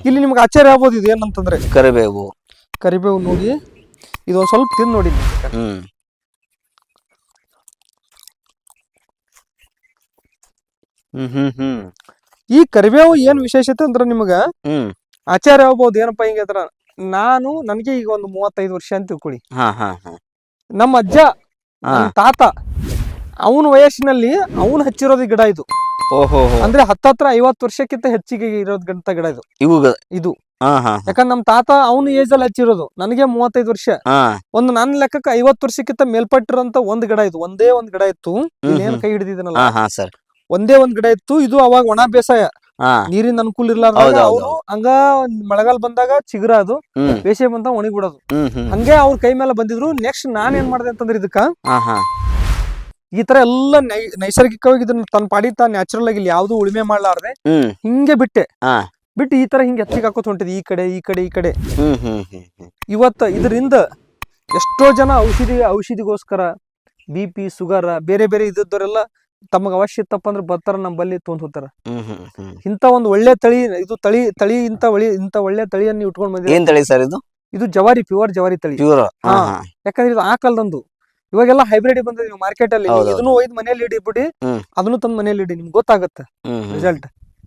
ಇಲ್ಲಿ ನಿಮ್ಗೆ ಆಶ್ಚರ್ಯ ಆಗ್ಬೋದು ಇದು ಏನಂತಂದ್ರೆ ಕರಿಬೇವು. ಕರಿಬೇವು ನೋಡಿ, ಇದೊಂದು ಸ್ವಲ್ಪ ತಿಂದು ನೋಡಿ. ಹ್ಮ್ ಹ್ಮ್ ಹ್ಮ್ ಹ್ಮ್ ಈ ಕರಿಬೇವು ಏನ್ ವಿಶೇಷತೆ ಅಂದ್ರ ನಿಮಗ ಹ್ಮ್ ಆಶ್ಚರ್ಯ ಆಗ್ಬೋದು. ಏನಪ್ಪಾ ಹಿಂಗೆ ಹತ್ರ ನನಗೆ ಈಗ ಒಂದು 35 ವರ್ಷ ಅಂತ ತಿಳ್ಕೊಳ್ಳಿ. ಹಾ ಹಾ ಹಾ ನಮ್ಮ ಅಜ್ಜ, ನಮ್ಮ ತಾತ, ಅವನ ವಯಸ್ಸಿನಲ್ಲಿ ಅವನು ಹಚ್ಚಿರೋದು ಗಿಡ ಇದು. ಓಹೋ, ಅಂದ್ರೆ ಹತ್ತತ್ರ 50 ವರ್ಷಕ್ಕಿಂತ ಹೆಚ್ಚಿಗೆ ಇರೋದಂತ ಗಿಡ ಇದು. ಇದು ಯಾಕಂದ್ರೆ ನಮ್ ತಾತ ಅವನ ಏಜ್ ಅಲ್ಲಿ ಹಚ್ಚಿರೋದು. ನನಗೆ 35 ವರ್ಷ. ಒಂದು ನನ್ನ ಲೆಕ್ಕಕ್ಕೆ 50 ವರ್ಷಕ್ಕಿಂತ ಮೇಲ್ಪಟ್ಟಿರೋಂತ ಒಂದ್ ಗಿಡ ಇದು. ಒಂದೇ ಒಂದ್ ಗಿಡ ಇತ್ತು. ಏನ್ ಕೈ ಹಿಡಿದಿದನಲ್ಲ, ಒಂದೇ ಒಂದ್ ಗಿಡ ಇತ್ತು. ಇದು ಅವಾಗ ಒಣ ಬೇಸಾಯ, ನೀರಿನ ಅನುಕೂಲ ಇರ್ಲಾರ್ದಾಗ ಅವರು ಹಂಗ ಮಳೆಗಾಲ ಬಂದಾಗ ಚಿಗುರ, ಅದು ಬೇಸಿಗೆ ಬಂದಾಗ ಒಣಗಿಬಿಡೋದು. ಹಂಗೆ ಅವ್ರ ಕೈ ಮೇಲೆ ಬಂದಿದ್ರು. ನೆಕ್ಸ್ಟ್ ನಾನ್ ಏನ್ ಮಾಡ್ದೆ ಅಂತಂದ್ರೆ ಇದಕ್ಕ ಈ ತರ ಎಲ್ಲ ನೈಸರ್ಗಿಕವಾಗಿ ಇದನ್ನ ತನ್ನ ಪಾಡಿ ನ್ಯಾಚುರಲ್ ಆಗಿ ಇಲ್ಲಿ ಯಾವ್ದು ಉಳುಮೆ ಮಾಡ್ಲಾರ್ದೆ ಹಿಂಗೆ ಬಿಟ್ಟು ಈ ತರ ಹಿಂಗೆ ಹೆಚ್ಚಿಗೆ ಹಾಕೋತ ಹೊಂಟಿದ್ ಈ ಕಡೆ ಈ ಕಡೆ ಈ ಕಡೆ. ಇವತ್ತ ಇದರಿಂದ ಎಷ್ಟೋ ಜನ ಔಷಧಿಗೋಸ್ಕರ BP, ಶುಗರ್, ಬೇರೆ ಬೇರೆ ಇದ್ದವರೆಲ್ಲ ತಮಗ ಅವಶ್ಯ ಇತ್ತಪ್ಪ ಅಂದ್ರೆ ಬರ್ತಾರ, ನಮ್ಮಲ್ಲಿ ತೊಗೊಂಡ್ ಹೋಗ್ತಾರ. ಇಂತ ಒಂದು ಒಳ್ಳೆ ತಳಿ ಇದು. ತಳಿ ಇಂತ ಒಳ್ಳೆ ತಳಿಯನ್ನು ಇಟ್ಕೊಂಡ್ ಬಂದಿದೆ. ಏನ್ ತಳಿ ಸರ್ ಇದು? ಇದು ಜವಾರಿ, ಪ್ಯೂರ್ ಜವಾರಿ ತಳಿ. ಯಾಕಂದ್ರೆ ಇದು ಆಕಲ್ದಂದು. ಇವಾಗೆಲ್ಲ ಹೈಬ್ರಿಡ್ ಬಂದಿದೆ ಮಾರ್ಕೆಟ್ ಅಲ್ಲಿ. ಇದನ್ನು ಒಯ್ದು ಮನೇಲಿ ಇಡಿಬಿಡಿ, ಅದನ್ನು ತಂದ್ ಮನೇಲಿ ಇಡಿ, ನಿಮ್ಗೆ ಗೊತ್ತಾಗತ್ತೆ ರಿಸಲ್ಟ್.